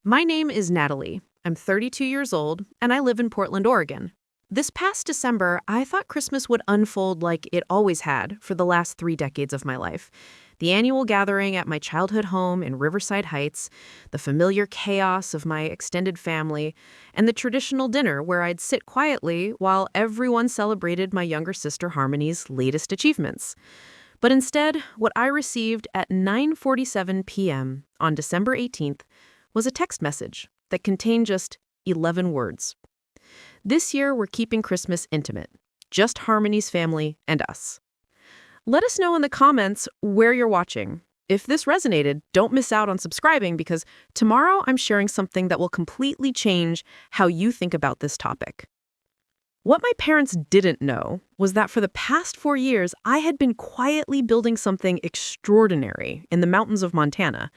My name is Natalie. I'm 32 years old, and I live in Portland, Oregon. This past December, I thought Christmas would unfold like it always had for the last 3 decades of my life. The annual gathering at my childhood home in Riverside Heights, the familiar chaos of my extended family, and the traditional dinner where I'd sit quietly while everyone celebrated my younger sister Harmony's latest achievements. But instead, what I received at 9:47 p.m. on December 18th was a text message that contained just 11 words. This year, we're keeping Christmas intimate, just Harmony's family and us. Let us know in the comments where you're watching. If this resonated, don't miss out on subscribing because tomorrow I'm sharing something that will completely change how you think about this topic. What my parents didn't know was that for the past 4 years, I had been quietly building something extraordinary in the mountains of Montana.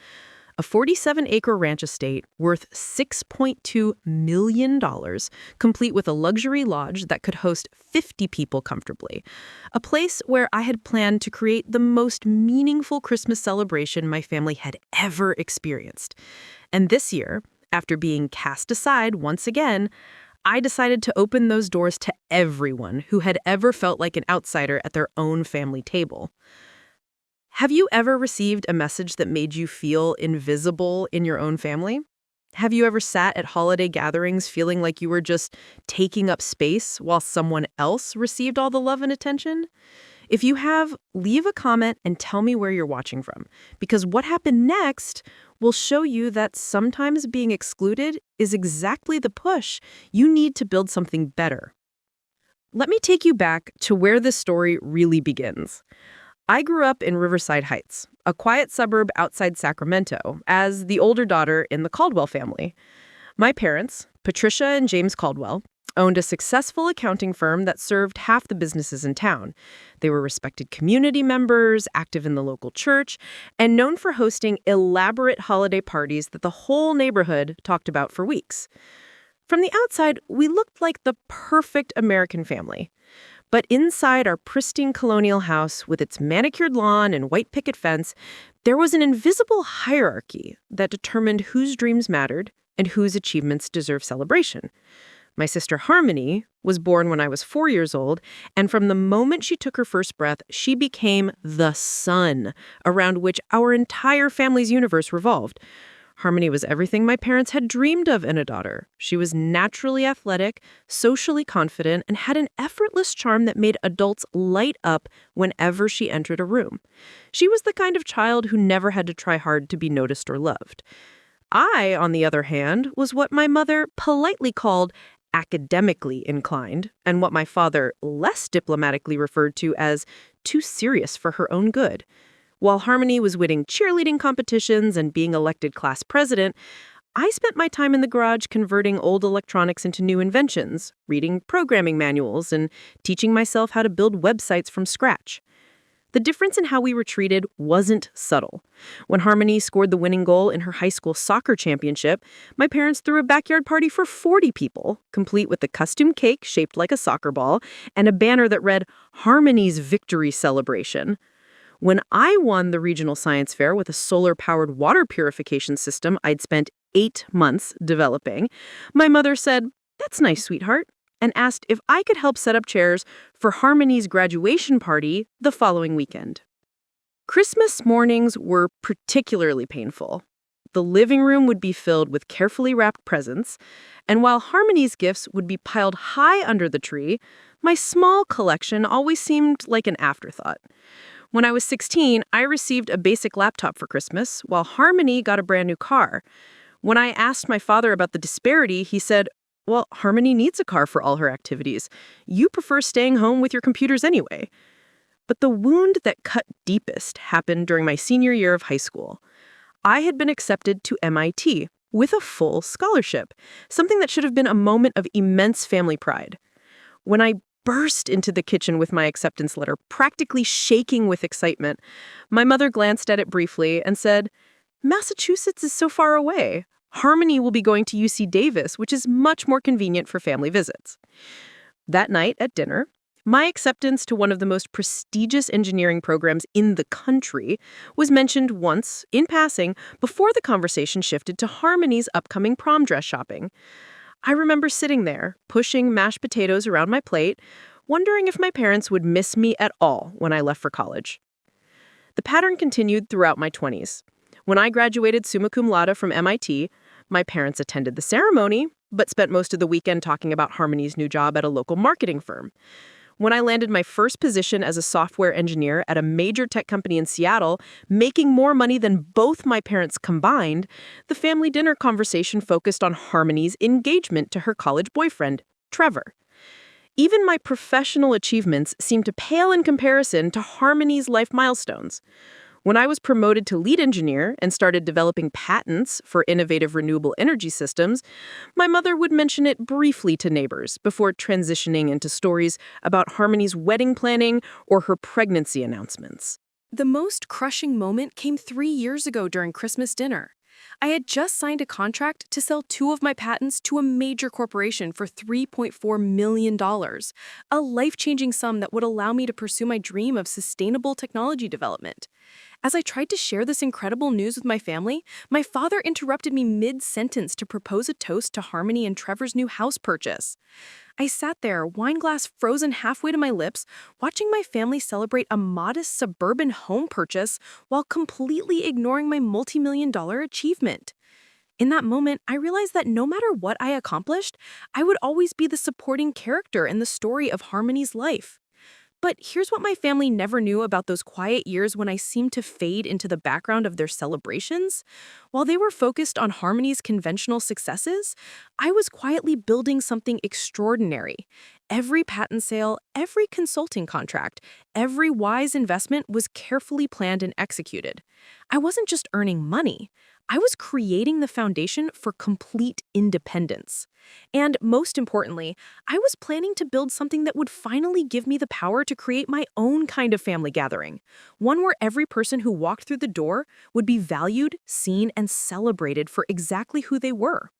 A 47-acre ranch estate worth $6.2 million, complete with a luxury lodge that could host 50 people comfortably. A place where I had planned to create the most meaningful Christmas celebration my family had ever experienced. And this year, after being cast aside once again, I decided to open those doors to everyone who had ever felt like an outsider at their own family table. Have you ever received a message that made you feel invisible in your own family? Have you ever sat at holiday gatherings feeling like you were just taking up space while someone else received all the love and attention? If you have, leave a comment and tell me where you're watching from, because what happened next will show you that sometimes being excluded is exactly the push you need to build something better. Let me take you back to where this story really begins. I grew up in Riverside Heights, a quiet suburb outside Sacramento, as the older daughter in the Caldwell family. My parents, Patricia and James Caldwell, owned a successful accounting firm that served half the businesses in town. They were respected community members, active in the local church, and known for hosting elaborate holiday parties that the whole neighborhood talked about for weeks. From the outside, we looked like the perfect American family. But inside our pristine colonial house with its manicured lawn and white picket fence, there was an invisible hierarchy that determined whose dreams mattered and whose achievements deserved celebration. My sister Harmony was born when I was 4 years old, and from the moment she took her first breath, she became the sun around which our entire family's universe revolved. Harmony was everything my parents had dreamed of in a daughter. She was naturally athletic, socially confident, and had an effortless charm that made adults light up whenever she entered a room. She was the kind of child who never had to try hard to be noticed or loved. I, on the other hand, was what my mother politely called academically inclined, and what my father less diplomatically referred to as too serious for her own good. While Harmony was winning cheerleading competitions and being elected class president, I spent my time in the garage converting old electronics into new inventions, reading programming manuals, and teaching myself how to build websites from scratch. The difference in how we were treated wasn't subtle. When Harmony scored the winning goal in her high school soccer championship, my parents threw a backyard party for 40 people, complete with a custom cake shaped like a soccer ball and a banner that read, "Harmony's Victory Celebration." When I won the regional science fair with a solar-powered water purification system I'd spent 8 months developing, my mother said, "That's nice, sweetheart," and asked if I could help set up chairs for Harmony's graduation party the following weekend. Christmas mornings were particularly painful. The living room would be filled with carefully wrapped presents, and while Harmony's gifts would be piled high under the tree, my small collection always seemed like an afterthought. When I was 16, I received a basic laptop for Christmas, while Harmony got a brand new car. When I asked my father about the disparity, he said, "Well, Harmony needs a car for all her activities. You prefer staying home with your computers anyway." But the wound that cut deepest happened during my senior year of high school. I had been accepted to MIT with a full scholarship, something that should have been a moment of immense family pride. When I burst into the kitchen with my acceptance letter, practically shaking with excitement, my mother glanced at it briefly and said, "Massachusetts is so far away. Harmony will be going to UC Davis, which is much more convenient for family visits." That night at dinner, My acceptance to one of the most prestigious engineering programs in the country was mentioned once, in passing, before the conversation shifted to Harmony's upcoming prom dress shopping. I remember sitting there, pushing mashed potatoes around my plate, wondering if my parents would miss me at all when I left for college. The pattern continued throughout my 20s. When I graduated summa cum laude from MIT, my parents attended the ceremony, but spent most of the weekend talking about Harmony's new job at a local marketing firm. When I landed my first position as a software engineer at a major tech company in Seattle, making more money than both my parents combined, the family dinner conversation focused on Harmony's engagement to her college boyfriend, Trevor. Even my professional achievements seemed to pale in comparison to Harmony's life milestones. When I was promoted to lead engineer and started developing patents for innovative renewable energy systems, my mother would mention it briefly to neighbors before transitioning into stories about Harmony's wedding planning or her pregnancy announcements. The most crushing moment came 3 years ago during Christmas dinner. I had just signed a contract to sell 2 of my patents to a major corporation for $3.4 million, a life-changing sum that would allow me to pursue my dream of sustainable technology development. As I tried to share this incredible news with my family, my father interrupted me mid-sentence to propose a toast to Harmony and Trevor's new house purchase. I sat there, wine glass frozen halfway to my lips, watching my family celebrate a modest suburban home purchase while completely ignoring my multi-million-dollar achievement. In that moment, I realized that no matter what I accomplished, I would always be the supporting character in the story of Harmony's life. But here's what my family never knew about those quiet years when I seemed to fade into the background of their celebrations. While they were focused on Harmony's conventional successes, I was quietly building something extraordinary. Every patent sale, every consulting contract, every wise investment was carefully planned and executed. I wasn't just earning money. I was creating the foundation for complete independence. And most importantly, I was planning to build something that would finally give me the power to create my own kind of family gathering, one where every person who walked through the door would be valued, seen, and celebrated for exactly who they were.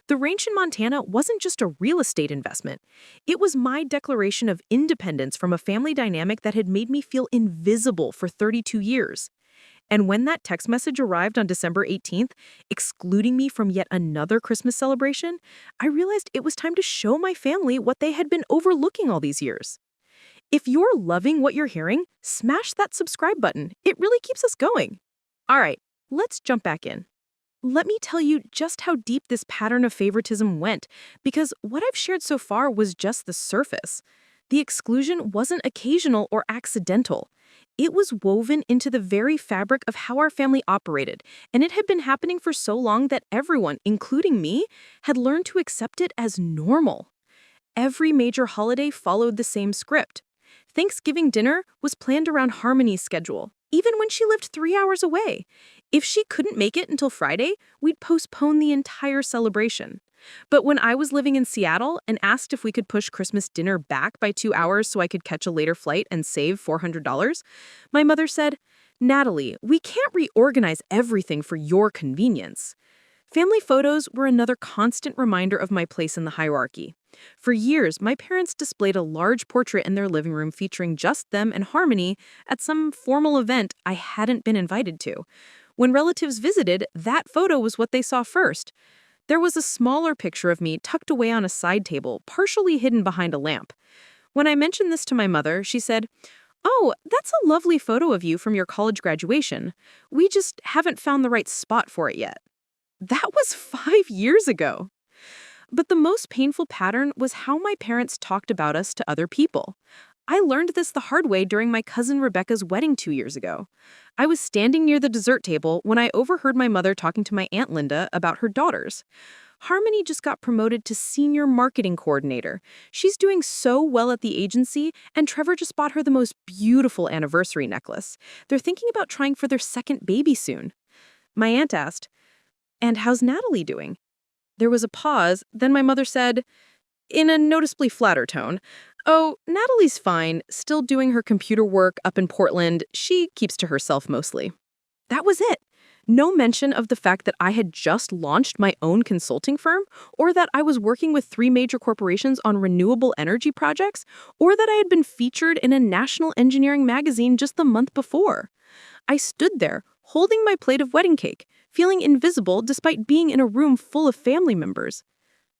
The ranch in Montana wasn't just a real estate investment. It was my declaration of independence from a family dynamic that had made me feel invisible for 32 years. And when that text message arrived on December 18th, excluding me from yet another Christmas celebration, I realized it was time to show my family what they had been overlooking all these years. If you're loving what you're hearing, smash that subscribe button. It really keeps us going. All right, let's jump back in. Let me tell you just how deep this pattern of favoritism went, because what I've shared so far was just the surface. The exclusion wasn't occasional or accidental. It was woven into the very fabric of how our family operated, and it had been happening for so long that everyone, including me, had learned to accept it as normal. Every major holiday followed the same script. Thanksgiving dinner was planned around Harmony's schedule, even when she lived 3 hours away. If she couldn't make it until Friday, we'd postpone the entire celebration. But when I was living in Seattle and asked if we could push Christmas dinner back by 2 hours so I could catch a later flight and save $400, my mother said, "Natalie, we can't reorganize everything for your convenience." Family photos were another constant reminder of my place in the hierarchy. For years, my parents displayed a large portrait in their living room featuring just them and Harmony at some formal event I hadn't been invited to. When relatives visited, that photo was what they saw first. There was a smaller picture of me tucked away on a side table, partially hidden behind a lamp. When I mentioned this to my mother, she said, "Oh, that's a lovely photo of you from your college graduation. We just haven't found the right spot for it yet." That was 5 years ago. But the most painful pattern was how my parents talked about us to other people. I learned this the hard way during my cousin Rebecca's wedding 2 years ago. I was standing near the dessert table when I overheard my mother talking to my Aunt Linda about her daughters. Harmony just got promoted to senior marketing coordinator. She's doing so well at the agency, and Trevor just bought her the most beautiful anniversary necklace. They're thinking about trying for their second baby soon. My aunt asked, "And how's Natalie doing?" There was a pause, then my mother said, in a noticeably flatter tone, "Oh, Natalie's fine, still doing her computer work up in Portland. She keeps to herself mostly." That was it. No mention of the fact that I had just launched my own consulting firm, or that I was working with three major corporations on renewable energy projects, or that I had been featured in a national engineering magazine just the month before. I stood there, holding my plate of wedding cake, feeling invisible despite being in a room full of family members.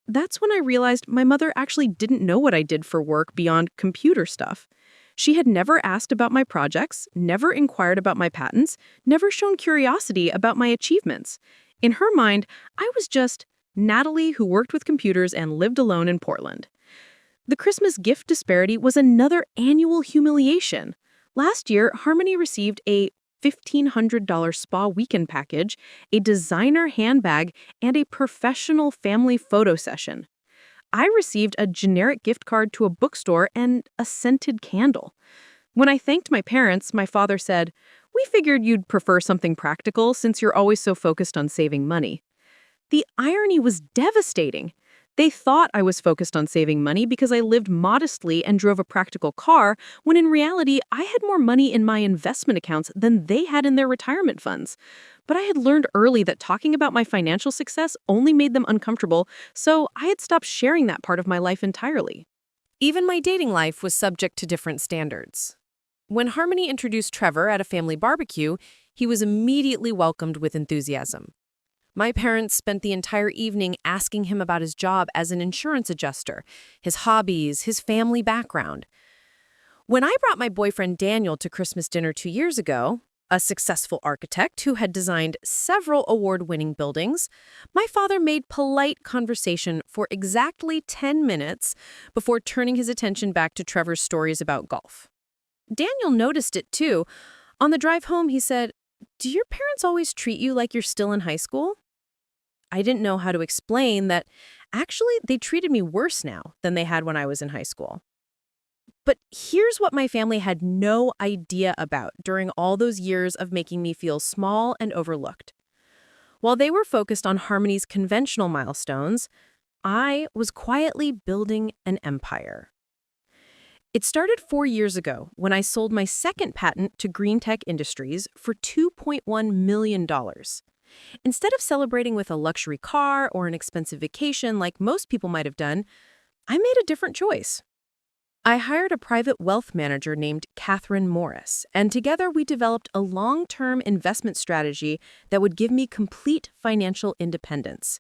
That's when I realized my mother actually didn't know what I did for work beyond computer stuff. She had never asked about my projects, never inquired about my patents, never shown curiosity about my achievements. In her mind, I was just Natalie who worked with computers and lived alone in Portland. The Christmas gift disparity was another annual humiliation. Last year, Harmony received a $1,500 spa weekend package, a designer handbag, and a professional family photo session. I received a generic gift card to a bookstore and a scented candle. When I thanked my parents, my father said, "We figured you'd prefer something practical since you're always so focused on saving money." The irony was devastating. They thought I was focused on saving money because I lived modestly and drove a practical car, when in reality, I had more money in my investment accounts than they had in their retirement funds. But I had learned early that talking about my financial success only made them uncomfortable, so I had stopped sharing that part of my life entirely. Even my dating life was subject to different standards. When Harmony introduced Trevor at a family barbecue, he was immediately welcomed with enthusiasm. My parents spent the entire evening asking him about his job as an insurance adjuster, his hobbies, his family background. When I brought my boyfriend Daniel to Christmas dinner 2 years ago, a successful architect who had designed several award-winning buildings, my father made polite conversation for exactly 10 minutes before turning his attention back to Trevor's stories about golf. Daniel noticed it too. On the drive home, he said, "Do your parents always treat you like you're still in high school?" I didn't know how to explain that actually they treated me worse now than they had when I was in high school. But here's what my family had no idea about during all those years of making me feel small and overlooked. While they were focused on Harmony's conventional milestones, I was quietly building an empire. It started 4 years ago when I sold my second patent to Green Tech Industries for $2.1 million. Instead of celebrating with a luxury car or an expensive vacation like most people might have done, I made a different choice. I hired a private wealth manager named Catherine Morris, and together we developed a long-term investment strategy that would give me complete financial independence.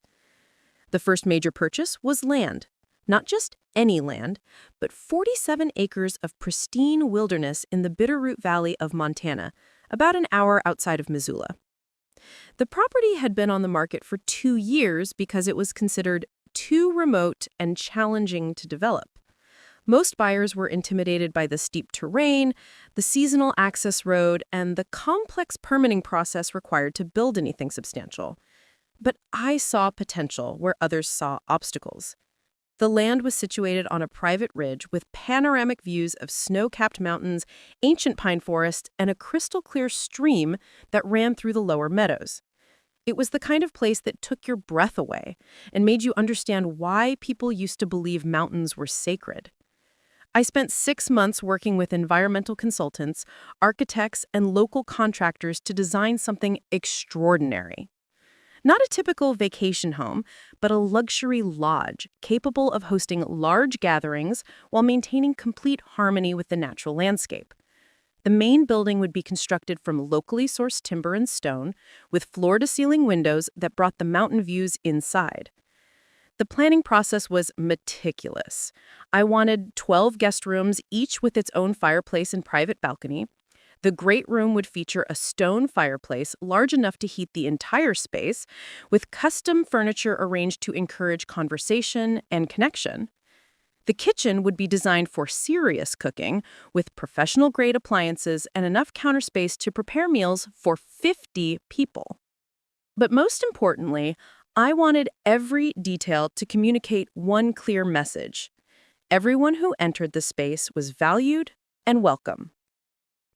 The first major purchase was land. Not just any land, but 47 acres of pristine wilderness in the Bitterroot Valley of Montana, about an hour outside of Missoula. The property had been on the market for 2 years because it was considered too remote and challenging to develop. Most buyers were intimidated by the steep terrain, the seasonal access road, and the complex permitting process required to build anything substantial. But I saw potential where others saw obstacles. The land was situated on a private ridge with panoramic views of snow-capped mountains, ancient pine forests, and a crystal-clear stream that ran through the lower meadows. It was the kind of place that took your breath away and made you understand why people used to believe mountains were sacred. I spent 6 months working with environmental consultants, architects, and local contractors to design something extraordinary. Not a typical vacation home, but a luxury lodge capable of hosting large gatherings while maintaining complete harmony with the natural landscape. The main building would be constructed from locally sourced timber and stone, with floor-to-ceiling windows that brought the mountain views inside. The planning process was meticulous. I wanted 12 guest rooms, each with its own fireplace and private balcony. The great room would feature a stone fireplace large enough to heat the entire space, with custom furniture arranged to encourage conversation and connection. The kitchen would be designed for serious cooking, with professional-grade appliances and enough counter space to prepare meals for 50 people. But most importantly, I wanted every detail to communicate one clear message. Everyone who entered the space was valued and welcome.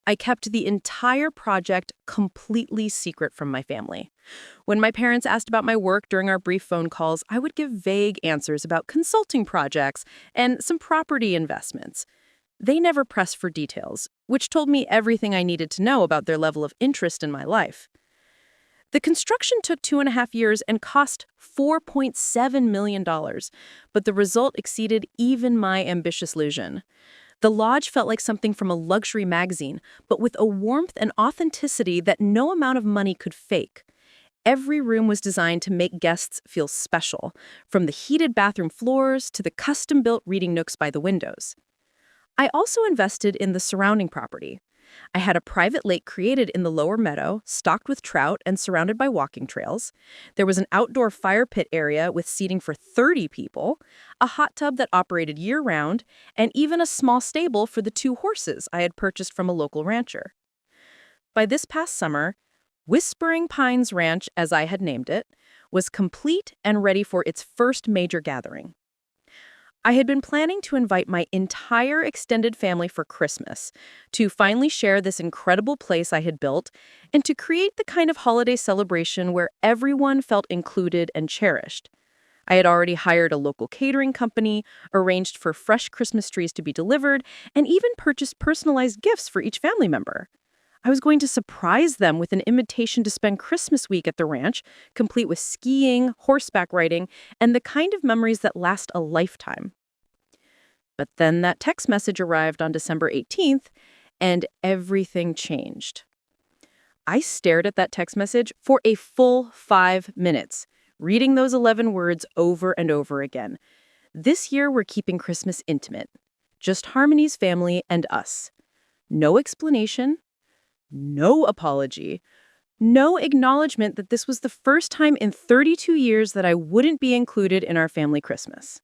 I kept the entire project completely secret from my family. When my parents asked about my work during our brief phone calls, I would give vague answers about consulting projects and some property investments. They never pressed for details, which told me everything I needed to know about their level of interest in my life. The construction took 2.5 years and cost $4.7 million, but the result exceeded even my ambitious illusion. The lodge felt like something from a luxury magazine, but with a warmth and authenticity that no amount of money could fake. Every room was designed to make guests feel special, from the heated bathroom floors to the custom-built reading nooks by the windows. I also invested in the surrounding property. I had a private lake created in the lower meadow, stocked with trout and surrounded by walking trails. There was an outdoor fire pit area with seating for 30 people, a hot tub that operated year-round, and even a small stable for the 2 horses I had purchased from a local rancher. By this past summer, Whispering Pines Ranch, as I had named it, was complete and ready for its first major gathering. I had been planning to invite my entire extended family for Christmas, to finally share this incredible place I had built, and to create the kind of holiday celebration where everyone felt included and cherished. I had already hired a local catering company, arranged for fresh Christmas trees to be delivered, and even purchased personalized gifts for each family member. I was going to surprise them with an invitation to spend Christmas week at the ranch, complete with skiing, horseback riding, and the kind of memories that last a lifetime. But then that text message arrived on December 18th, and everything changed. I stared at that text message for a full 5 minutes, reading those 11 words over and over again. This year, we're keeping Christmas intimate. Just Harmony's family and us. No explanation, no apology, no acknowledgement that this was the first time in 32 years that I wouldn't be included in our family Christmas.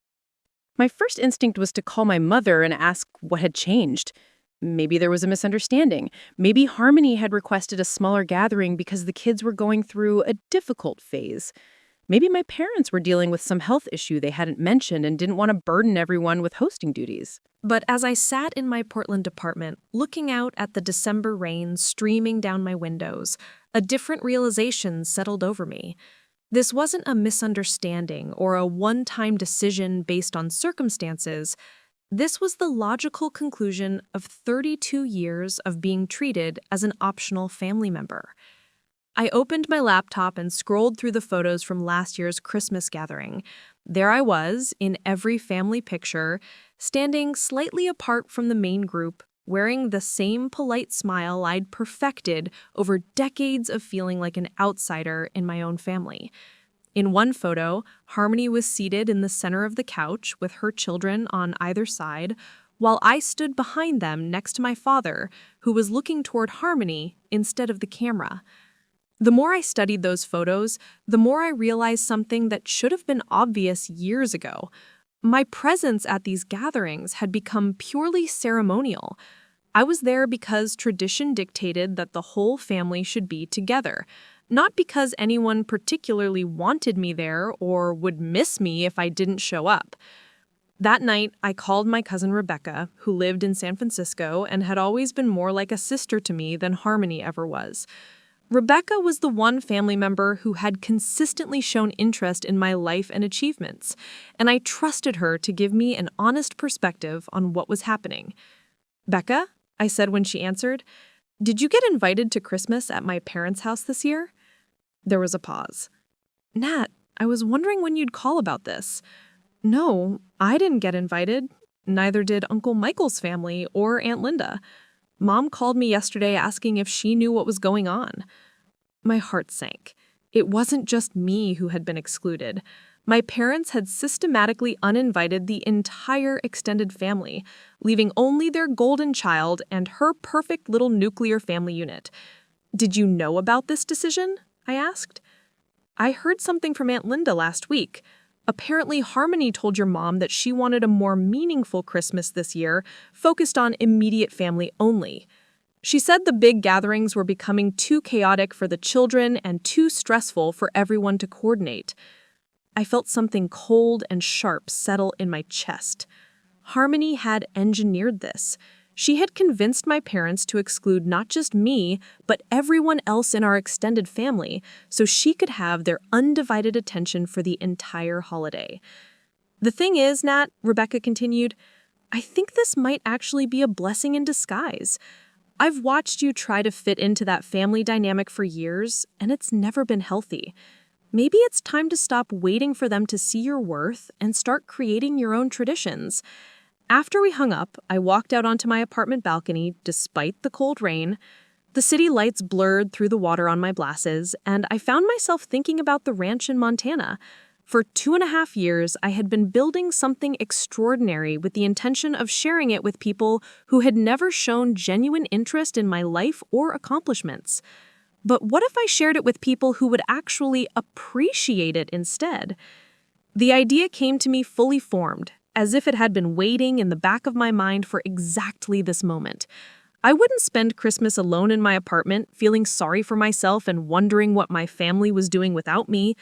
My first instinct was to call my mother and ask what had changed. Maybe there was a misunderstanding. Maybe Harmony had requested a smaller gathering because the kids were going through a difficult phase. Maybe my parents were dealing with some health issue they hadn't mentioned and didn't want to burden everyone with hosting duties. But as I sat in my Portland apartment, looking out at the December rain streaming down my windows, a different realization settled over me. This wasn't a misunderstanding or a one-time decision based on circumstances. This was the logical conclusion of 32 years of being treated as an optional family member. I opened my laptop and scrolled through the photos from last year's Christmas gathering. There I was, in every family picture, standing slightly apart from the main group, wearing the same polite smile I'd perfected over decades of feeling like an outsider in my own family. In one photo, Harmony was seated in the center of the couch with her children on either side, while I stood behind them next to my father, who was looking toward Harmony instead of the camera. The more I studied those photos, the more I realized something that should have been obvious years ago. My presence at these gatherings had become purely ceremonial. I was there because tradition dictated that the whole family should be together, not because anyone particularly wanted me there or would miss me if I didn't show up. That night, I called my cousin Rebecca, who lived in San Francisco and had always been more like a sister to me than Harmony ever was. Rebecca was the one family member who had consistently shown interest in my life and achievements, and I trusted her to give me an honest perspective on what was happening. "Becca," I said when she answered, "did you get invited to Christmas at my parents' house this year?" There was a pause. "Nat, I was wondering when you'd call about this." "No, I didn't get invited. Neither did Uncle Michael's family or Aunt Linda. Mom called me yesterday asking if she knew what was going on." My heart sank. It wasn't just me who had been excluded. My parents had systematically uninvited the entire extended family, leaving only their golden child and her perfect little nuclear family unit. "Did you know about this decision?" I asked. "I heard something from Aunt Linda last week. Apparently, Harmony told your mom that she wanted a more meaningful Christmas this year, focused on immediate family only. She said the big gatherings were becoming too chaotic for the children and too stressful for everyone to coordinate." I felt something cold and sharp settle in my chest. Harmony had engineered this. She had convinced my parents to exclude not just me, but everyone else in our extended family, so she could have their undivided attention for the entire holiday. "The thing is, Nat," Rebecca continued, "I think this might actually be a blessing in disguise. I've watched you try to fit into that family dynamic for years, and it's never been healthy. Maybe it's time to stop waiting for them to see your worth and start creating your own traditions. After we hung up, I walked out onto my apartment balcony despite the cold rain. The city lights blurred through the water on my glasses, and I found myself thinking about the ranch in Montana. For 2.5 years, I had been building something extraordinary with the intention of sharing it with people who had never shown genuine interest in my life or accomplishments. But what if I shared it with people who would actually appreciate it instead? The idea came to me fully formed, as if it had been waiting in the back of my mind for exactly this moment. I wouldn't spend Christmas alone in my apartment, feeling sorry for myself and wondering what my family was doing without me.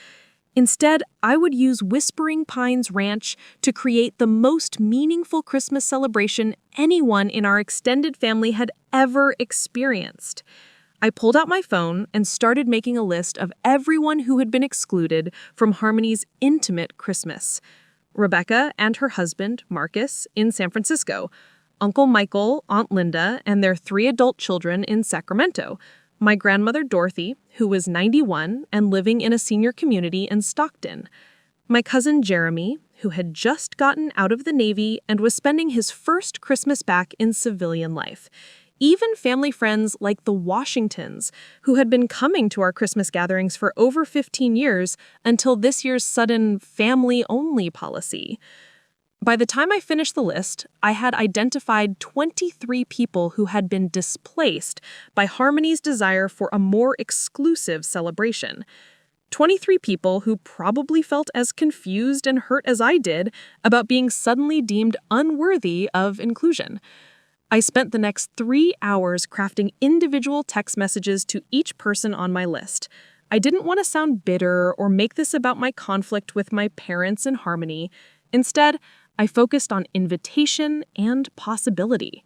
Instead, I would use Whispering Pines Ranch to create the most meaningful Christmas celebration anyone in our extended family had ever experienced. I pulled out my phone and started making a list of everyone who had been excluded from Harmony's intimate Christmas. Rebecca and her husband, Marcus, in San Francisco, Uncle Michael, Aunt Linda, and their 3 adult children in Sacramento, my grandmother Dorothy, who was 91 and living in a senior community in Stockton, my cousin Jeremy, who had just gotten out of the Navy and was spending his first Christmas back in civilian life, even family friends like the Washingtons, who had been coming to our Christmas gatherings for over 15 years until this year's sudden family-only policy. By the time I finished the list, I had identified 23 people who had been displaced by Harmony's desire for a more exclusive celebration. 23 people who probably felt as confused and hurt as I did about being suddenly deemed unworthy of inclusion. I spent the next 3 hours crafting individual text messages to each person on my list. I didn't want to sound bitter or make this about my conflict with my parents and Harmony. Instead, I focused on invitation and possibility.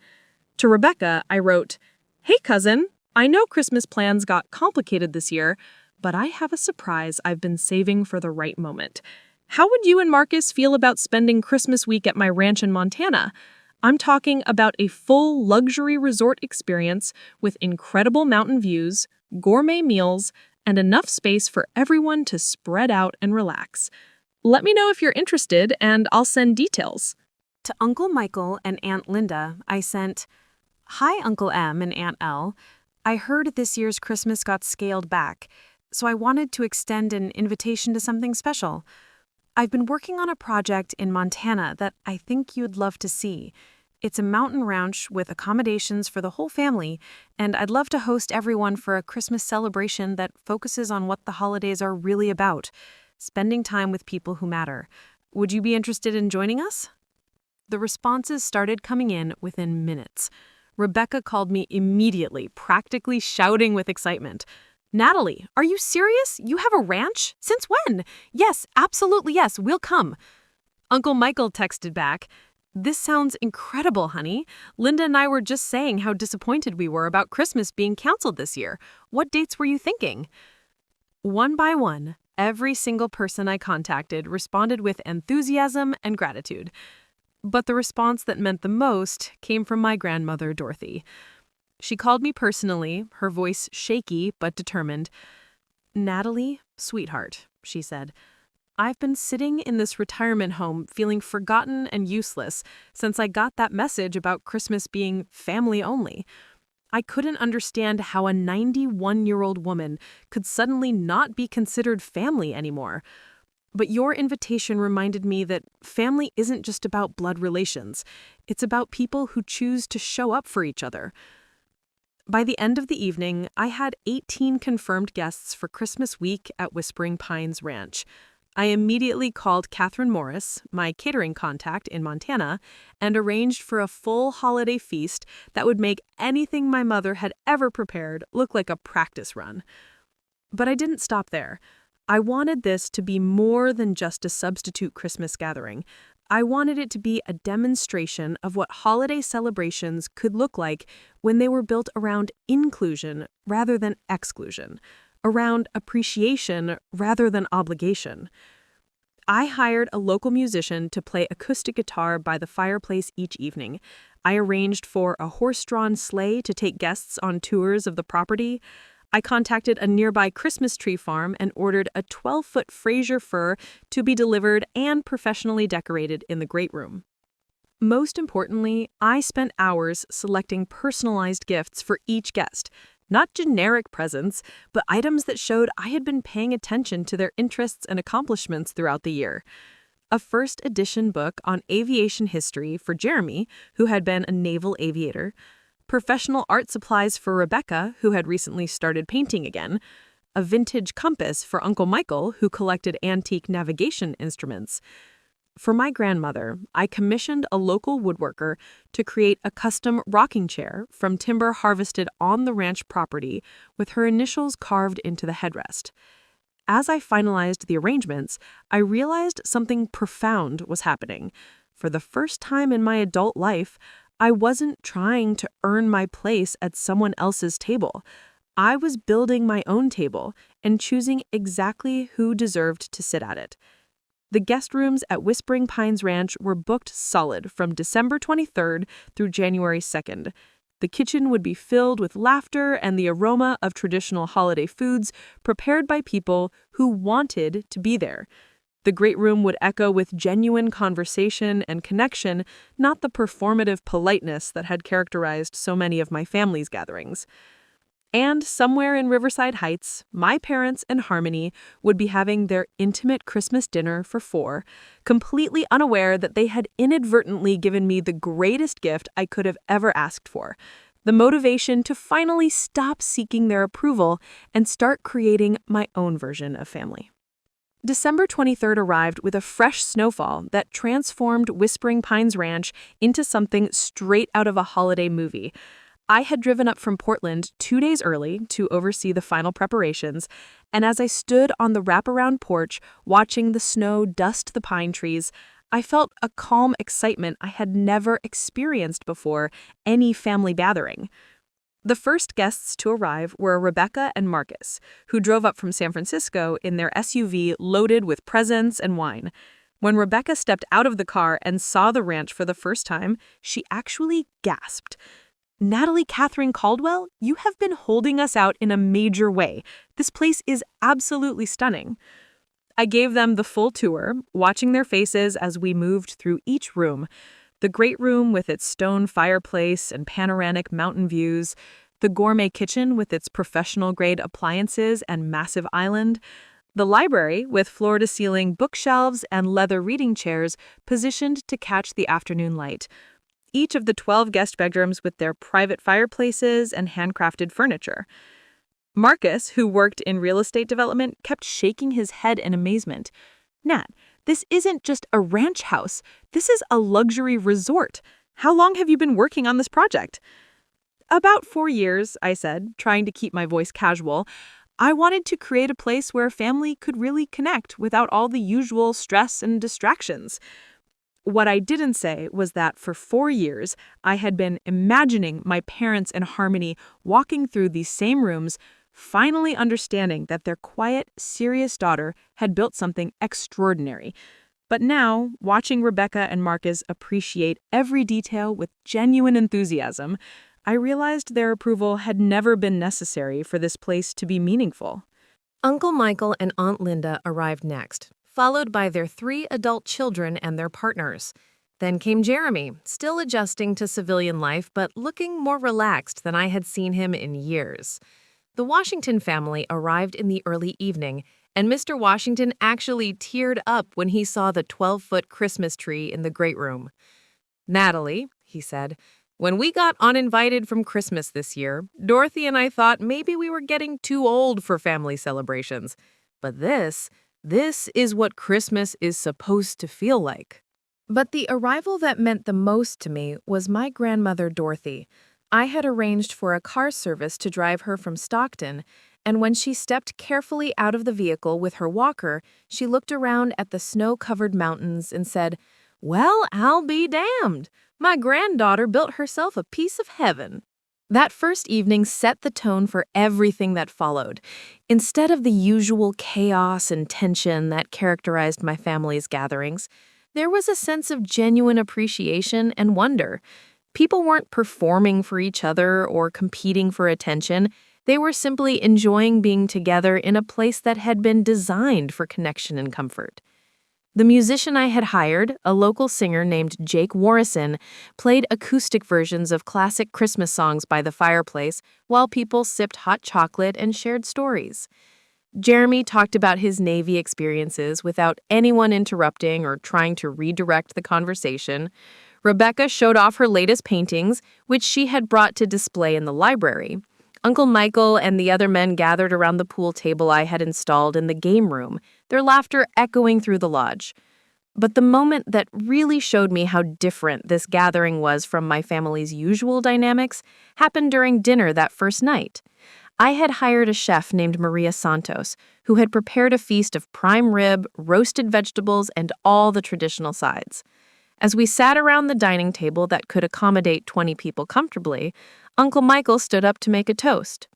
To Rebecca, I wrote, "Hey cousin, I know Christmas plans got complicated this year, but I have a surprise I've been saving for the right moment. How would you and Marcus feel about spending Christmas week at my ranch in Montana? I'm talking about a full luxury resort experience with incredible mountain views, gourmet meals, and enough space for everyone to spread out and relax. Let me know if you're interested, and I'll send details." To Uncle Michael and Aunt Linda, I sent, "Hi, Uncle M and Aunt L. I heard this year's Christmas got scaled back, so I wanted to extend an invitation to something special. I've been working on a project in Montana that I think you'd love to see. It's a mountain ranch with accommodations for the whole family, and I'd love to host everyone for a Christmas celebration that focuses on what the holidays are really about, spending time with people who matter. Would you be interested in joining us?" The responses started coming in within minutes. Rebecca called me immediately, practically shouting with excitement. "Natalie, are you serious? You have a ranch? Since when? Yes, absolutely yes, we'll come." Uncle Michael texted back, "This sounds incredible, honey. Linda and I were just saying how disappointed we were about Christmas being canceled this year. What dates were you thinking?" One by one, every single person I contacted responded with enthusiasm and gratitude. But the response that meant the most came from my grandmother, Dorothy. She called me personally, her voice shaky but determined. "Natalie, sweetheart," she said, "I've been sitting in this retirement home feeling forgotten and useless since I got that message about Christmas being family only. I couldn't understand how a 91-year-old woman could suddenly not be considered family anymore. But your invitation reminded me that family isn't just about blood relations. It's about people who choose to show up for each other." By the end of the evening, I had 18 confirmed guests for Christmas week at Whispering Pines Ranch. I immediately called Catherine Morris, my catering contact in Montana, and arranged for a full holiday feast that would make anything my mother had ever prepared look like a practice run. But I didn't stop there. I wanted this to be more than just a substitute Christmas gathering. I wanted it to be a demonstration of what holiday celebrations could look like when they were built around inclusion rather than exclusion, around appreciation rather than obligation. I hired a local musician to play acoustic guitar by the fireplace each evening. I arranged for a horse-drawn sleigh to take guests on tours of the property. I contacted a nearby Christmas tree farm and ordered a 12-foot Fraser fir to be delivered and professionally decorated in the great room. Most importantly, I spent hours selecting personalized gifts for each guest, not generic presents, but items that showed I had been paying attention to their interests and accomplishments throughout the year. A first edition book on aviation history for Jeremy, who had been a naval aviator, professional art supplies for Rebecca, who had recently started painting again, a vintage compass for Uncle Michael, who collected antique navigation instruments. For my grandmother, I commissioned a local woodworker to create a custom rocking chair from timber harvested on the ranch property with her initials carved into the headrest. As I finalized the arrangements, I realized something profound was happening. For the first time in my adult life, I wasn't trying to earn my place at someone else's table. I was building my own table and choosing exactly who deserved to sit at it. The guest rooms at Whispering Pines Ranch were booked solid from December 23rd through January 2nd. The kitchen would be filled with laughter and the aroma of traditional holiday foods prepared by people who wanted to be there. The great room would echo with genuine conversation and connection, not the performative politeness that had characterized so many of my family's gatherings. And somewhere in Riverside Heights, my parents and Harmony would be having their intimate Christmas dinner for 4, completely unaware that they had inadvertently given me the greatest gift I could have ever asked for, the motivation to finally stop seeking their approval and start creating my own version of family. December 23rd arrived with a fresh snowfall that transformed Whispering Pines Ranch into something straight out of a holiday movie. I had driven up from Portland 2 days early to oversee the final preparations, and as I stood on the wraparound porch watching the snow dust the pine trees, I felt a calm excitement I had never experienced before any family gathering. The first guests to arrive were Rebecca and Marcus, who drove up from San Francisco in their SUV loaded with presents and wine. When Rebecca stepped out of the car and saw the ranch for the first time, she actually gasped. "Natalie Catherine Caldwell, you have been holding us out in a major way. This place is absolutely stunning." I gave them the full tour, watching their faces as we moved through each room. The great room with its stone fireplace and panoramic mountain views, the gourmet kitchen with its professional-grade appliances and massive island, the library with floor-to-ceiling bookshelves and leather reading chairs positioned to catch the afternoon light. Each of the 12 guest bedrooms with their private fireplaces and handcrafted furniture. Marcus, who worked in real estate development, kept shaking his head in amazement. "Nat, this isn't just a ranch house. This is a luxury resort. How long have you been working on this project?" "About 4 years," I said, trying to keep my voice casual. I wanted to create a place where a family could really connect without all the usual stress and distractions. What I didn't say was that for 4 years, I had been imagining my parents and Harmony walking through these same rooms, finally understanding that their quiet, serious daughter had built something extraordinary. But now, watching Rebecca and Marcus appreciate every detail with genuine enthusiasm, I realized their approval had never been necessary for this place to be meaningful. Uncle Michael and Aunt Linda arrived next, followed by their 3 adult children and their partners. Then came Jeremy, still adjusting to civilian life but looking more relaxed than I had seen him in years. The Washington family arrived in the early evening, and Mr. Washington actually teared up when he saw the 12-foot Christmas tree in the great room. "Natalie," he said, "when we got uninvited from Christmas this year, Dorothy and I thought maybe we were getting too old for family celebrations. But this is what Christmas is supposed to feel like." But the arrival that meant the most to me was my grandmother Dorothy. I had arranged for a car service to drive her from Stockton, and when she stepped carefully out of the vehicle with her walker, she looked around at the snow-covered mountains and said, "Well, I'll be damned. My granddaughter built herself a piece of heaven." That first evening set the tone for everything that followed. Instead of the usual chaos and tension that characterized my family's gatherings, there was a sense of genuine appreciation and wonder. People weren't performing for each other or competing for attention. They were simply enjoying being together in a place that had been designed for connection and comfort. The musician I had hired, a local singer named Jake Warrison, played acoustic versions of classic Christmas songs by the fireplace while people sipped hot chocolate and shared stories. Jeremy talked about his Navy experiences without anyone interrupting or trying to redirect the conversation. Rebecca showed off her latest paintings, which she had brought to display in the library. Uncle Michael and the other men gathered around the pool table I had installed in the game room, their laughter echoing through the lodge. But the moment that really showed me how different this gathering was from my family's usual dynamics happened during dinner that first night. I had hired a chef named Maria Santos, who had prepared a feast of prime rib, roasted vegetables, and all the traditional sides. As we sat around the dining table that could accommodate 20 people comfortably, Uncle Michael stood up to make a toast.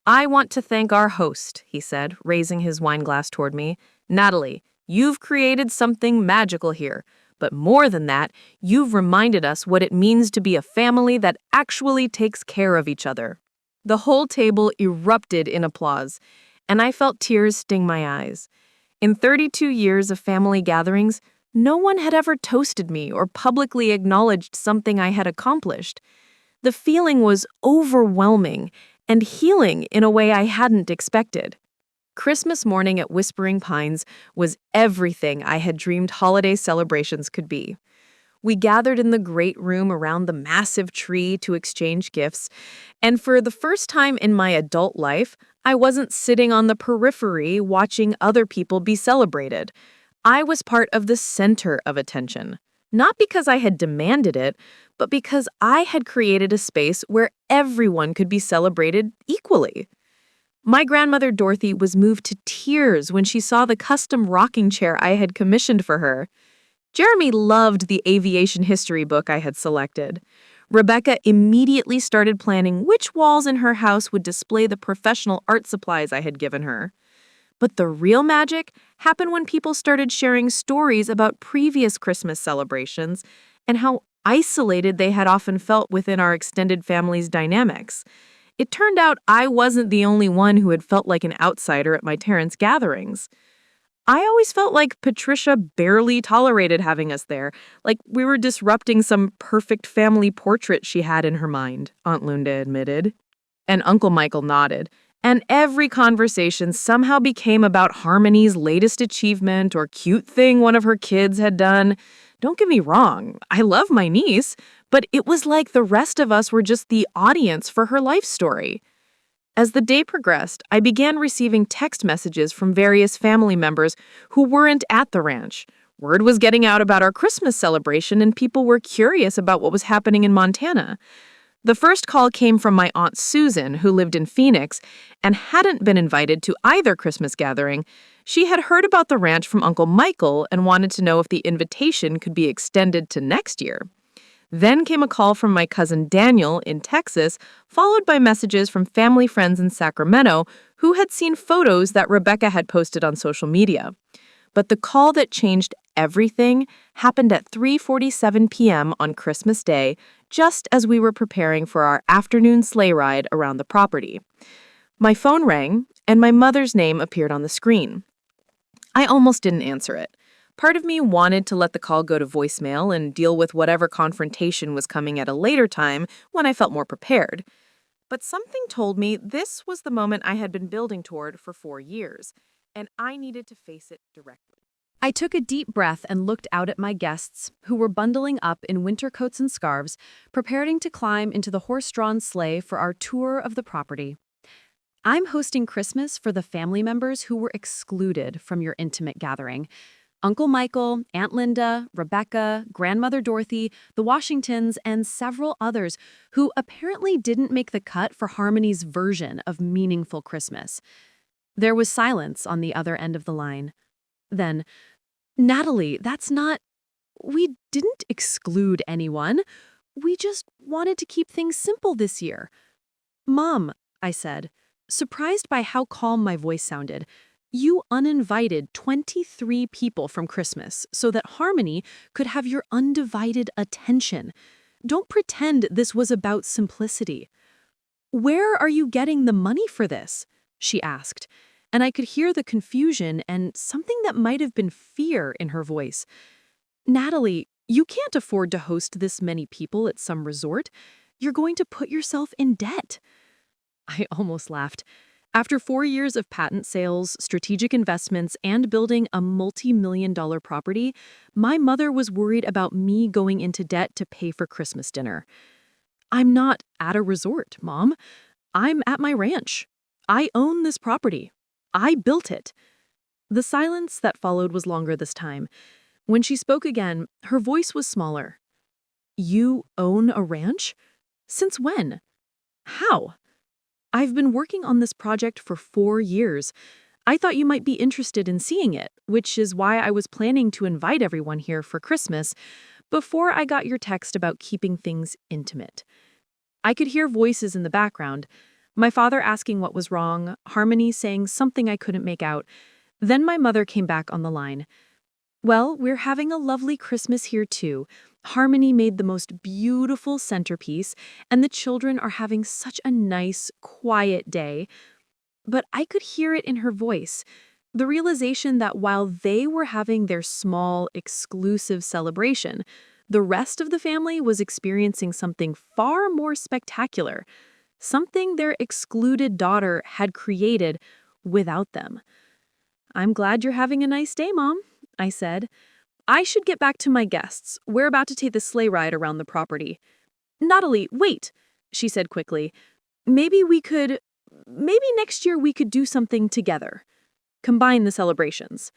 "I want to thank our host," he said, raising his wine glass toward me. "Natalie, you've created something magical here. But more than that, you've reminded us what it means to be a family that actually takes care of each other." The whole table erupted in applause, and I felt tears sting my eyes. In 32 years of family gatherings, no one had ever toasted me or publicly acknowledged something I had accomplished. The feeling was overwhelming and healing in a way I hadn't expected. Christmas morning at Whispering Pines was everything I had dreamed holiday celebrations could be. We gathered in the great room around the massive tree to exchange gifts, and for the first time in my adult life, I wasn't sitting on the periphery watching other people be celebrated. I was part of the center of attention, not because I had demanded it, but because I had created a space where everyone could be celebrated equally. My grandmother Dorothy was moved to tears when she saw the custom rocking chair I had commissioned for her. Jeremy loved the aviation history book I had selected. Rebecca immediately started planning which walls in her house would display the professional art supplies I had given her. But the real magic happened when people started sharing stories about previous Christmas celebrations and how isolated they had often felt within our extended family's dynamics. It turned out I wasn't the only one who had felt like an outsider at my Terrence gatherings. I always felt like Patricia barely tolerated having us there, like we were disrupting some perfect family portrait she had in her mind, Aunt Lunda admitted. And Uncle Michael nodded. And every conversation somehow became about Harmony's latest achievement or cute thing one of her kids had done. Don't get me wrong, I love my niece, but it was like the rest of us were just the audience for her life story. As the day progressed, I began receiving text messages from various family members who weren't at the ranch. Word was getting out about our Christmas celebration, and people were curious about what was happening in Montana. The first call came from my Aunt Susan, who lived in Phoenix and hadn't been invited to either Christmas gathering. She had heard about the ranch from Uncle Michael and wanted to know if the invitation could be extended to next year. Then came a call from my cousin Daniel in Texas, followed by messages from family friends in Sacramento who had seen photos that Rebecca had posted on social media. But the call that changed everything happened at 3:47 p.m. on Christmas Day, just as we were preparing for our afternoon sleigh ride around the property. My phone rang, and my mother's name appeared on the screen. I almost didn't answer it. Part of me wanted to let the call go to voicemail and deal with whatever confrontation was coming at a later time when I felt more prepared. But something told me this was the moment I had been building toward for 4 years, and I needed to face it directly. I took a deep breath and looked out at my guests, who were bundling up in winter coats and scarves, preparing to climb into the horse-drawn sleigh for our tour of the property. I'm hosting Christmas for the family members who were excluded from your intimate gathering. Uncle Michael, Aunt Linda, Rebecca, Grandmother Dorothy, the Washingtons, and several others who apparently didn't make the cut for Harmony's version of meaningful Christmas. There was silence on the other end of the line. Then, "Natalie, that's not... We didn't exclude anyone. We just wanted to keep things simple this year. Mom, I said, surprised by how calm my voice sounded. You uninvited 23 people from Christmas so that Harmony could have your undivided attention. Don't pretend this was about simplicity. Where are you getting the money for this? She asked, and I could hear the confusion and something that might have been fear in her voice. Natalie, you can't afford to host this many people at some resort. You're going to put yourself in debt. I almost laughed. After 4 years of patent sales, strategic investments, and building a multi-million-dollar property, my mother was worried about me going into debt to pay for Christmas dinner. I'm not at a resort, Mom. I'm at my ranch. I own this property. I built it. The silence that followed was longer this time. When she spoke again, her voice was smaller. You own a ranch? Since when? How? I've been working on this project for 4 years. I thought you might be interested in seeing it, which is why I was planning to invite everyone here for Christmas before I got your text about keeping things intimate. I could hear voices in the background, my father asking what was wrong, Harmony saying something I couldn't make out. Then my mother came back on the line. Well, we're having a lovely Christmas here too. Harmony made the most beautiful centerpiece, and the children are having such a nice, quiet day. But I could hear it in her voice, the realization that while they were having their small, exclusive celebration, the rest of the family was experiencing something far more spectacular, something their excluded daughter had created without them. I'm glad you're having a nice day, Mom, I said. I should get back to my guests. We're about to take the sleigh ride around the property. Natalie, wait, she said quickly. Maybe next year we could do something together. Combine the celebrations.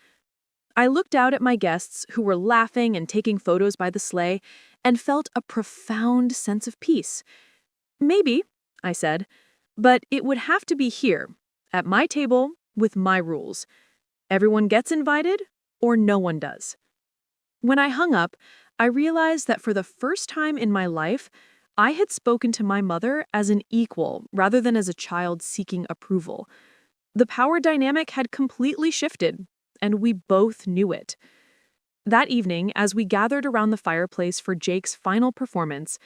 I looked out at my guests who were laughing and taking photos by the sleigh and felt a profound sense of peace. Maybe, I said, but it would have to be here, at my table, with my rules. Everyone gets invited, or no one does. When I hung up, I realized that for the first time in my life, I had spoken to my mother as an equal rather than as a child seeking approval. The power dynamic had completely shifted, and we both knew it. That evening, as we gathered around the fireplace for Jake's final performance,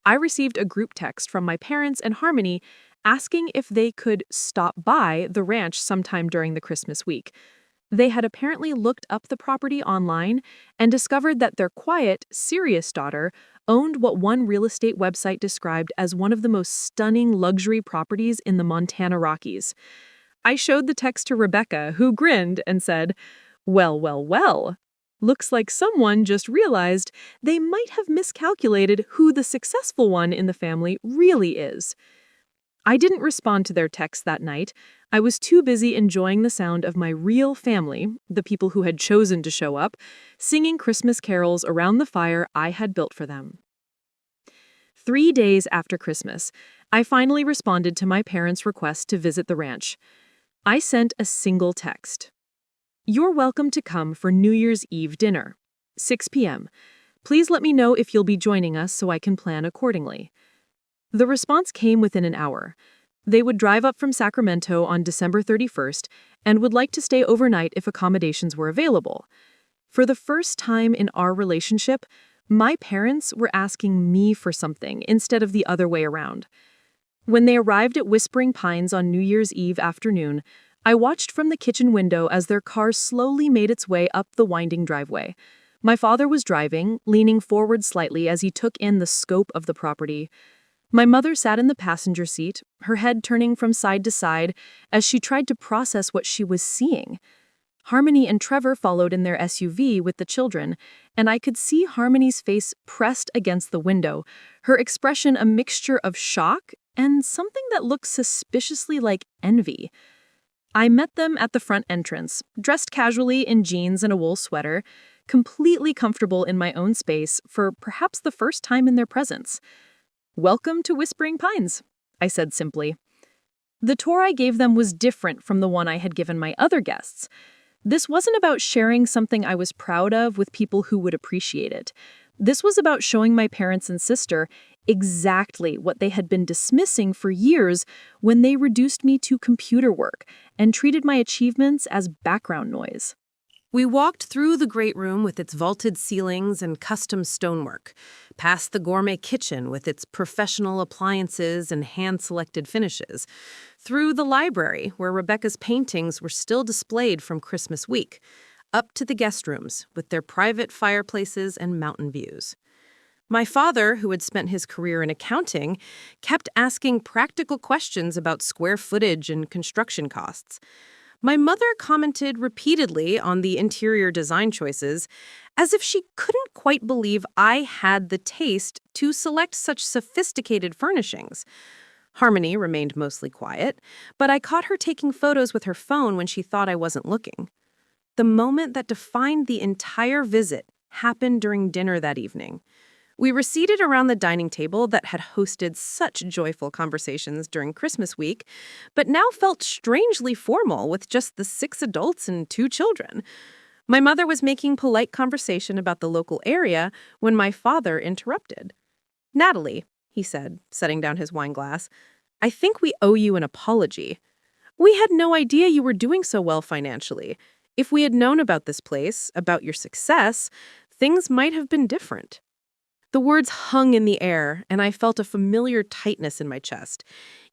I received a group text from my parents and Harmony asking if they could stop by the ranch sometime during the Christmas week. They had apparently looked up the property online and discovered that their quiet, serious daughter owned what one real estate website described as one of the most stunning luxury properties in the Montana Rockies. I showed the text to Rebecca, who grinned and said, "Well, well, well. Looks like someone just realized they might have miscalculated who the successful one in the family really is." I didn't respond to their text that night. I was too busy enjoying the sound of my real family, the people who had chosen to show up, singing Christmas carols around the fire I had built for them. 3 days after Christmas, I finally responded to my parents' request to visit the ranch. I sent a single text. You're welcome to come for New Year's Eve dinner, 6 p.m. Please let me know if you'll be joining us so I can plan accordingly. The response came within an hour. They would drive up from Sacramento on December 31st and would like to stay overnight if accommodations were available. For the first time in our relationship, my parents were asking me for something instead of the other way around. When they arrived at Whispering Pines on New Year's Eve afternoon, I watched from the kitchen window as their car slowly made its way up the winding driveway. My father was driving, leaning forward slightly as he took in the scope of the property. My mother sat in the passenger seat, her head turning from side to side as she tried to process what she was seeing. Harmony and Trevor followed in their SUV with the children, and I could see Harmony's face pressed against the window, her expression a mixture of shock and something that looked suspiciously like envy. I met them at the front entrance, dressed casually in jeans and a wool sweater, completely comfortable in my own space for perhaps the first time in their presence. "Welcome to Whispering Pines," I said simply. The tour I gave them was different from the one I had given my other guests. This wasn't about sharing something I was proud of with people who would appreciate it. This was about showing my parents and sister exactly what they had been dismissing for years when they reduced me to computer work and treated my achievements as background noise. We walked through the great room with its vaulted ceilings and custom stonework, past the gourmet kitchen with its professional appliances and hand-selected finishes, through the library where Rebecca's paintings were still displayed from Christmas week, up to the guest rooms with their private fireplaces and mountain views. My father, who had spent his career in accounting, kept asking practical questions about square footage and construction costs. My mother commented repeatedly on the interior design choices, as if she couldn't quite believe I had the taste to select such sophisticated furnishings. Harmony remained mostly quiet, but I caught her taking photos with her phone when she thought I wasn't looking. The moment that defined the entire visit happened during dinner that evening. We were seated around the dining table that had hosted such joyful conversations during Christmas week, but now felt strangely formal with just the 6 adults and 2 children. My mother was making polite conversation about the local area when my father interrupted. "Natalie," he said, setting down his wine glass, "I think we owe you an apology. We had no idea you were doing so well financially. If we had known about this place, about your success, things might have been different." The words hung in the air, and I felt a familiar tightness in my chest.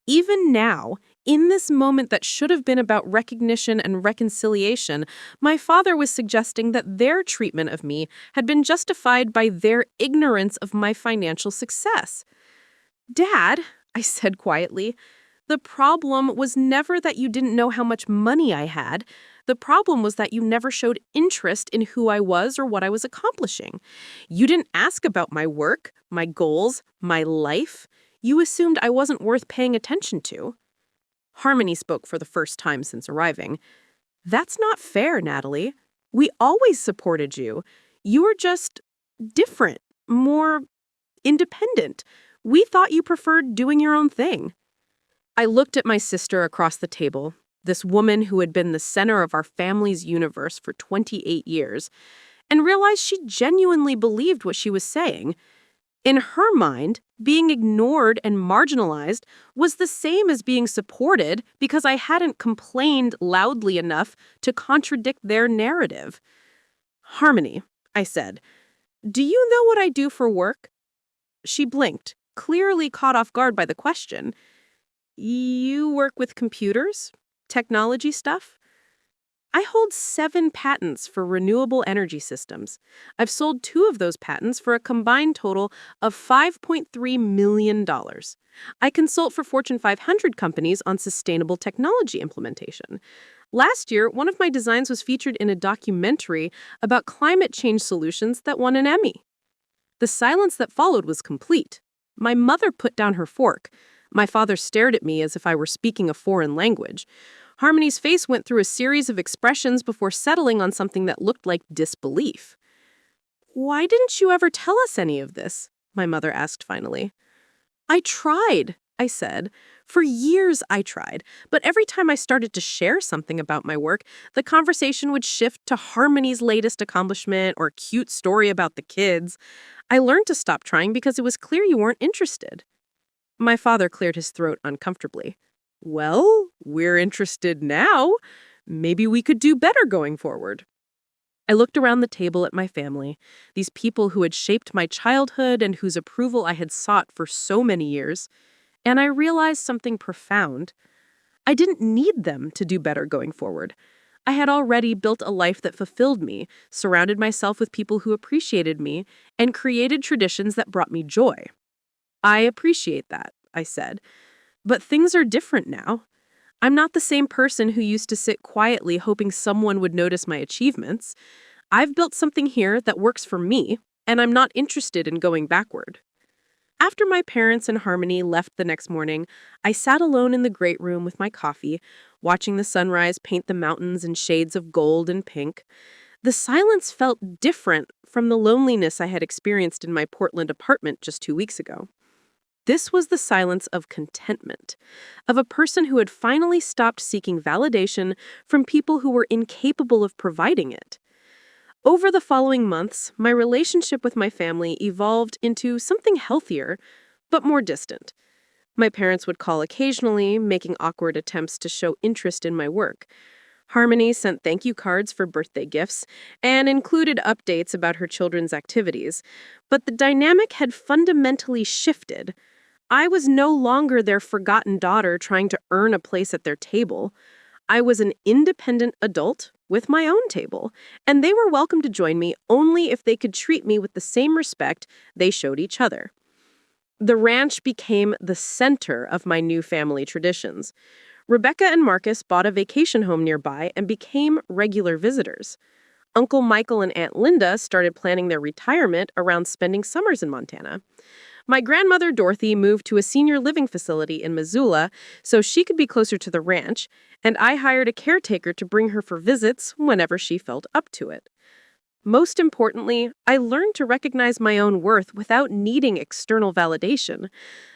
Even now, in this moment that should have been about recognition and reconciliation, my father was suggesting that their treatment of me had been justified by their ignorance of my financial success. "Dad," I said quietly, "the problem was never that you didn't know how much money I had. The problem was that you never showed interest in who I was or what I was accomplishing. You didn't ask about my work, my goals, my life. You assumed I wasn't worth paying attention to." Harmony spoke for the first time since arriving. "That's not fair, Natalie. We always supported you. You were just different, more independent. We thought you preferred doing your own thing." I looked at my sister across the table, this woman who had been the center of our family's universe for 28 years, and realized she genuinely believed what she was saying. In her mind, being ignored and marginalized was the same as being supported because I hadn't complained loudly enough to contradict their narrative. "Harmony," I said, "do you know what I do for work?" She blinked, clearly caught off guard by the question. "You work with computers? Technology stuff?" "I hold 7 patents for renewable energy systems. I've sold 2 of those patents for a combined total of $5.3 million. I consult for Fortune 500 companies on sustainable technology implementation. Last year, one of my designs was featured in a documentary about climate change solutions that won an Emmy." The silence that followed was complete. My mother put down her fork. My father stared at me as if I were speaking a foreign language. Harmony's face went through a series of expressions before settling on something that looked like disbelief. "Why didn't you ever tell us any of this?" my mother asked finally. "I tried," I said. "For years I tried, but every time I started to share something about my work, the conversation would shift to Harmony's latest accomplishment or cute story about the kids. I learned to stop trying because it was clear you weren't interested." My father cleared his throat uncomfortably. "Well, we're interested now. Maybe we could do better going forward." I looked around the table at my family, these people who had shaped my childhood and whose approval I had sought for so many years, and I realized something profound. I didn't need them to do better going forward. I had already built a life that fulfilled me, surrounded myself with people who appreciated me, and created traditions that brought me joy. "I appreciate that," I said. "But things are different now. I'm not the same person who used to sit quietly hoping someone would notice my achievements. I've built something here that works for me, and I'm not interested in going backward." After my parents and Harmony left the next morning, I sat alone in the great room with my coffee, watching the sunrise paint the mountains in shades of gold and pink. The silence felt different from the loneliness I had experienced in my Portland apartment just 2 weeks ago. This was the silence of contentment, of a person who had finally stopped seeking validation from people who were incapable of providing it. Over the following months, my relationship with my family evolved into something healthier, but more distant. My parents would call occasionally, making awkward attempts to show interest in my work. Harmony sent thank you cards for birthday gifts and included updates about her children's activities. But the dynamic had fundamentally shifted. I was no longer their forgotten daughter trying to earn a place at their table. I was an independent adult with my own table, and they were welcome to join me only if they could treat me with the same respect they showed each other. The ranch became the center of my new family traditions. Rebecca and Marcus bought a vacation home nearby and became regular visitors. Uncle Michael and Aunt Linda started planning their retirement around spending summers in Montana. My grandmother Dorothy moved to a senior living facility in Missoula so she could be closer to the ranch, and I hired a caretaker to bring her for visits whenever she felt up to it. Most importantly, I learned to recognize my own worth without needing external validation.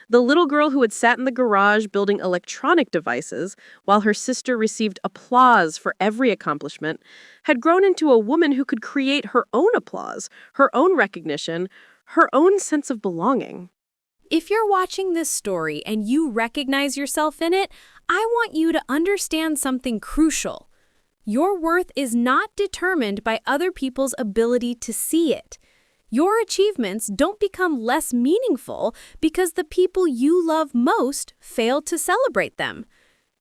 The little girl who had sat in the garage building electronic devices while her sister received applause for every accomplishment had grown into a woman who could create her own applause, her own recognition, her own sense of belonging. If you're watching this story and you recognize yourself in it, I want you to understand something crucial. Your worth is not determined by other people's ability to see it. Your achievements don't become less meaningful because the people you love most fail to celebrate them.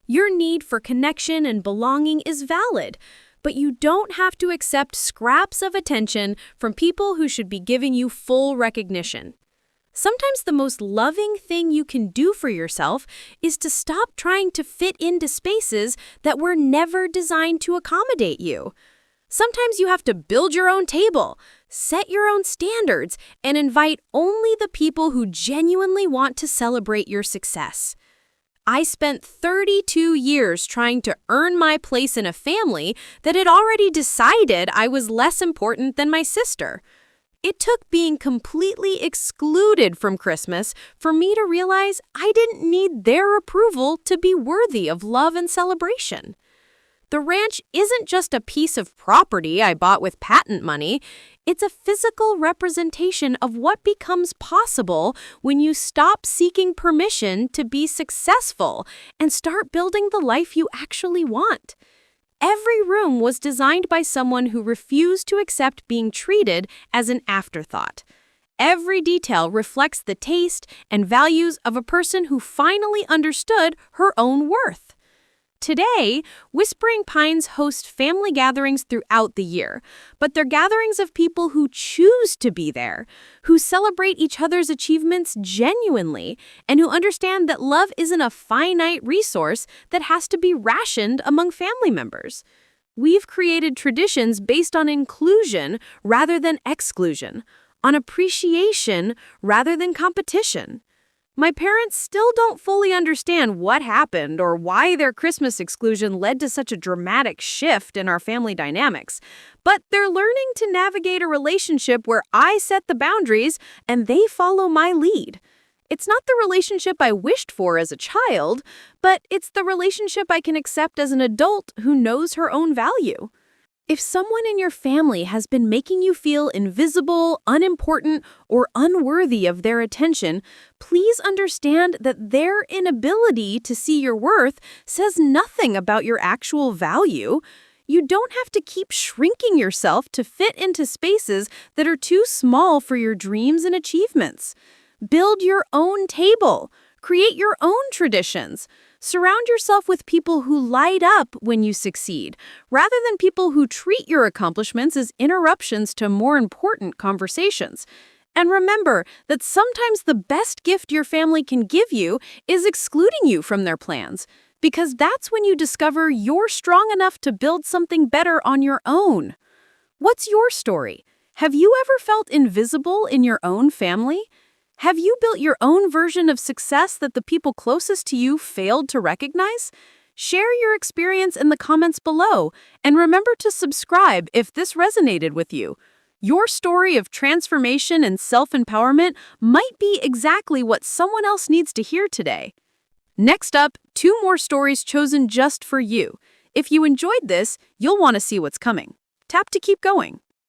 Your need for connection and belonging is valid, but you don't have to accept scraps of attention from people who should be giving you full recognition. Sometimes the most loving thing you can do for yourself is to stop trying to fit into spaces that were never designed to accommodate you. Sometimes you have to build your own table, set your own standards, and invite only the people who genuinely want to celebrate your success. I spent 32 years trying to earn my place in a family that had already decided I was less important than my sister. It took being completely excluded from Christmas for me to realize I didn't need their approval to be worthy of love and celebration. The ranch isn't just a piece of property I bought with patent money. It's a physical representation of what becomes possible when you stop seeking permission to be successful and start building the life you actually want. Every room was designed by someone who refused to accept being treated as an afterthought. Every detail reflects the taste and values of a person who finally understood her own worth. Today, Whispering Pines host family gatherings throughout the year, but they're gatherings of people who choose to be there, who celebrate each other's achievements genuinely, and who understand that love isn't a finite resource that has to be rationed among family members. We've created traditions based on inclusion rather than exclusion, on appreciation rather than competition. My parents still don't fully understand what happened or why their Christmas exclusion led to such a dramatic shift in our family dynamics, but they're learning to navigate a relationship where I set the boundaries and they follow my lead. It's not the relationship I wished for as a child, but it's the relationship I can accept as an adult who knows her own value. If someone in your family has been making you feel invisible, unimportant, or unworthy of their attention, please understand that their inability to see your worth says nothing about your actual value. You don't have to keep shrinking yourself to fit into spaces that are too small for your dreams and achievements. Build your own table. Create your own traditions. Surround yourself with people who light up when you succeed, rather than people who treat your accomplishments as interruptions to more important conversations. And remember that sometimes the best gift your family can give you is excluding you from their plans, because that's when you discover you're strong enough to build something better on your own. What's your story? Have you ever felt invisible in your own family? Have you built your own version of success that the people closest to you failed to recognize? Share your experience in the comments below, and remember to subscribe if this resonated with you. Your story of transformation and self-empowerment might be exactly what someone else needs to hear today. Next up, 2 more stories chosen just for you. If you enjoyed this, you'll want to see what's coming. Tap to keep going.